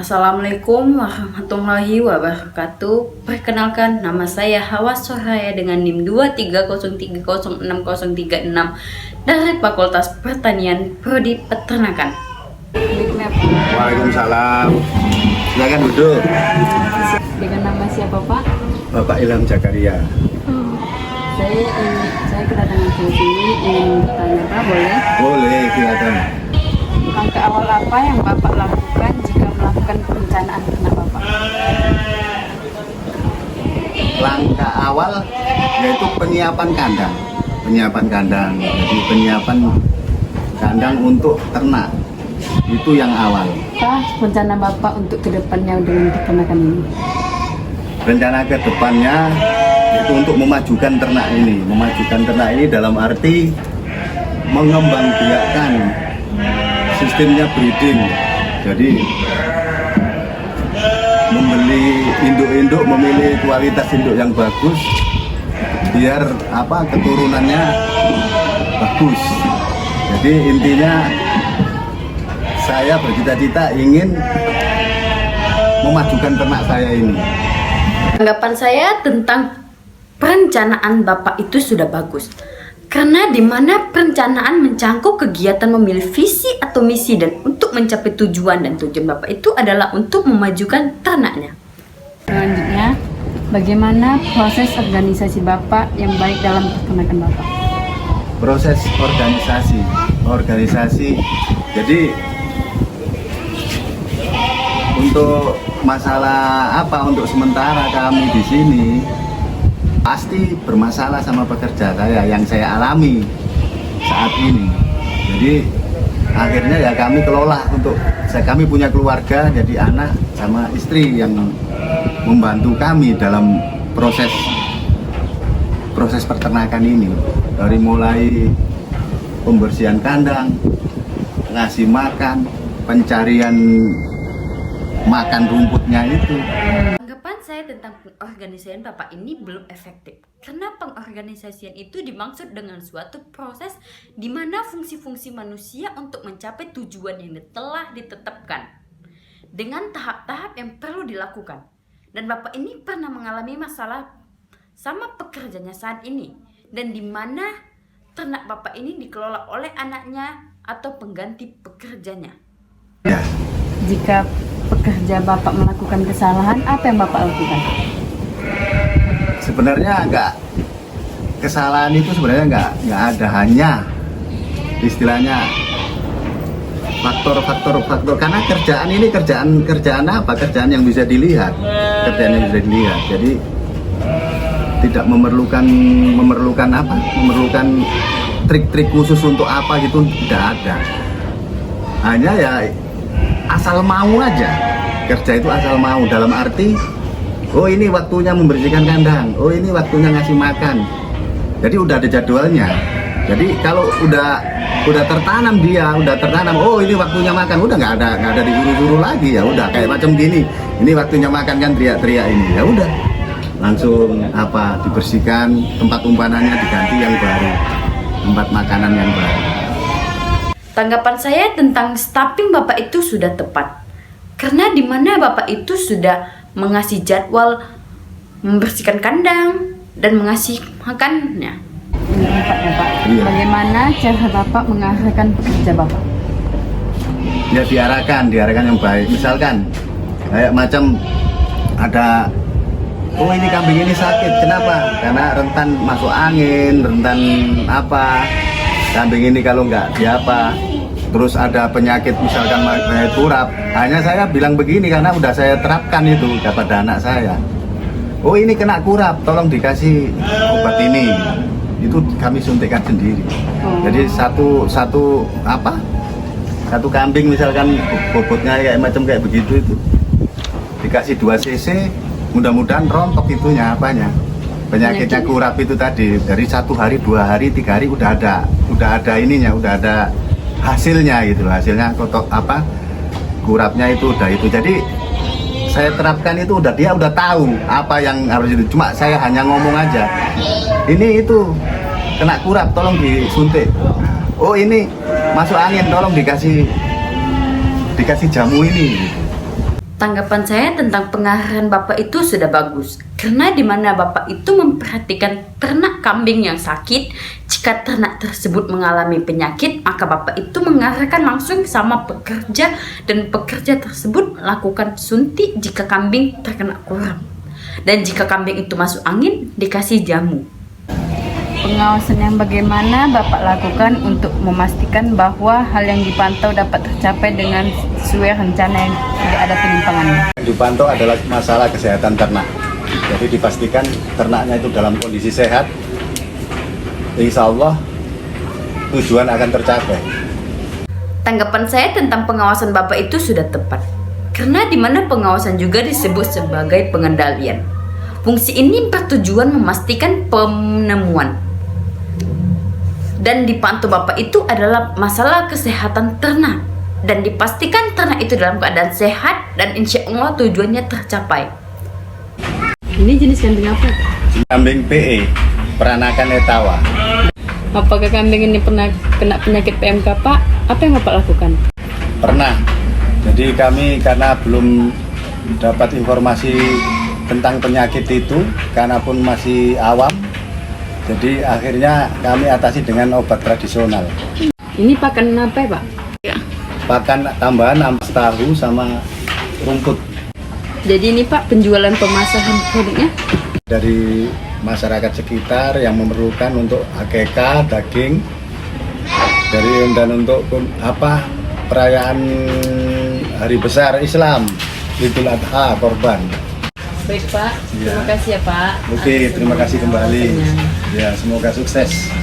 Assalamualaikum warahmatullahi wabarakatuh. Perkenalkan, nama saya Hawa Soraya dengan NIM 230306036 dari Fakultas Pertanian Prodi Peternakan. Waalaikumsalam. Silakan duduk. Dengan nama siapa, Pak? Bapak Ilham Zakaria. Saya kedatangan ke sini ingin bertanya, Pak, boleh? Boleh, silakan. Langkah awal apa yang Bapak lakukan jika melakukan perencanaan ternak Bapak? Langkah awal yaitu penyiapan kandang. Jadi penyiapan kandang untuk ternak. Itu yang awal. Apa rencana Bapak untuk kedepannya dengan peternakan ini? Rencana ke depannya itu untuk memajukan ternak ini. Memajukan ternak ini dalam arti mengembangbiakkan sistemnya breeding. Jadi membeli induk-induk, memilih kualitas induk yang bagus biar keturunannya bagus. Jadi intinya saya bercita-cita ingin memajukan ternak saya ini. Tanggapan saya tentang perencanaan Bapak itu sudah bagus. Karena di mana perencanaan mencangkup kegiatan memilih visi atau misi dan untuk mencapai tujuan Bapak itu adalah untuk memajukan ternaknya. Selanjutnya, bagaimana proses organisasi Bapak yang baik dalam peternakan Bapak? Proses organisasi. Jadi untuk masalah untuk sementara kami di sini pasti bermasalah sama pekerja saya yang saya alami saat ini. Jadi akhirnya ya kami kelola kami punya keluarga, jadi anak sama istri yang membantu kami dalam proses peternakan ini, dari mulai pembersihan kandang, ngasih makan, pencarian makan rumputnya itu. Tanggapan saya tentang pengorganisasian Bapak ini belum efektif. Karena pengorganisasian itu dimaksud dengan suatu proses di mana fungsi-fungsi manusia untuk mencapai tujuan yang telah ditetapkan dengan tahap-tahap yang perlu dilakukan. Dan Bapak ini pernah mengalami masalah sama pekerjanya saat ini, dan di mana ternak Bapak ini dikelola oleh anaknya atau pengganti pekerjanya. Ya. Jika pekerja Bapak melakukan kesalahan, apa yang Bapak lakukan? Sebenarnya kesalahan itu sebenarnya nggak ada, hanya istilahnya faktor karena kerjaan ini kerjaan yang bisa dilihat, jadi tidak memerlukan trik-trik khusus untuk apa gitu, tidak ada, hanya ya asal mau aja. Kerja itu asal mau, dalam arti ini waktunya membersihkan kandang, ini waktunya ngasih makan. Jadi udah ada jadwalnya. Jadi kalau udah tertanam ini waktunya makan, udah nggak ada diburu-buru lagi, ya udah kayak macam gini. Ini waktunya makan kan, teriak-teriak ini. Ya udah. Langsung dibersihkan, tempat umpanannya diganti yang baru. Tempat makanan yang baru. Tanggapan saya tentang staffing Bapak itu sudah tepat. Karena di mana Bapak itu sudah mengasih jadwal membersihkan kandang dan mengasih makannya. Ini tempatnya, Pak. Iya. Bagaimana cara Bapak mengarahkan pekerja Bapak? Ya diarahkan yang baik. Misalkan kayak macam ada ini kambing ini sakit, kenapa? Karena rentan masuk angin, rentan kambing ini kalau nggak terus ada penyakit misalkan penyakit kurap. Hanya saya bilang begini karena udah saya terapkan itu kepada anak saya. Ini kena kurap, tolong dikasih obat ini. Itu kami suntikan sendiri. Jadi satu kambing misalkan bobotnya kayak begitu itu dikasih 2 cc, mudah-mudahan rontok itunya penyakitnya kurap itu tadi. Dari 1 hari, 2 hari, 3 hari udah ada ininya, udah ada hasilnya gitu, kurapnya itu udah itu. Jadi saya terapkan itu, dia udah tahu apa yang harus itu. Cuma saya hanya ngomong aja, ini itu kena kurap, tolong disuntik. Ini masuk angin, tolong dikasih jamu ini. Tanggapan saya tentang pengarahan Bapak itu sudah bagus, karena di mana Bapak itu memperhatikan ternak kambing yang sakit. Jika ternak tersebut mengalami penyakit, maka Bapak itu mengarahkan langsung sama pekerja, dan pekerja tersebut melakukan suntik jika kambing terkena kurap. Dan jika kambing itu masuk angin, dikasih jamu. Pengawasan yang bagaimana Bapak lakukan untuk memastikan bahwa hal yang dipantau dapat tercapai dengan sesuai rencana yang tidak ada penyimpangannya? Yang dipantau adalah masalah kesehatan ternak. Jadi dipastikan ternaknya itu dalam kondisi sehat. Insya Allah tujuan akan tercapai. Tanggapan saya tentang pengawasan Bapak itu sudah tepat, karena di mana pengawasan juga disebut sebagai pengendalian. Fungsi ini bertujuan memastikan penemuan. Dan dipantau Bapak itu adalah masalah kesehatan ternak, dan dipastikan ternak itu dalam keadaan sehat, dan insya Allah tujuannya tercapai. Ini jenis kambing apa? Kambing PE, peranakan etawa. Apakah kambing ini pernah kena penyakit PMK, Pak? Apa yang Bapak lakukan? Pernah. Jadi kami karena belum dapat informasi tentang penyakit itu, karena pun masih awam, jadi akhirnya kami atasi dengan obat tradisional. Ini pakan apa ya, Pak? Pakan tambahan ampas tahu sama rumput. Jadi ini Pak penjualan pemasaran produknya? Dari masyarakat sekitar yang memerlukan untuk akekah, daging, dan untuk perayaan hari besar Islam, Idul Adha, korban. Baik Pak, Ya. terima kasih ya Pak. Oke, terima kasih kembali. Ya, semoga sukses.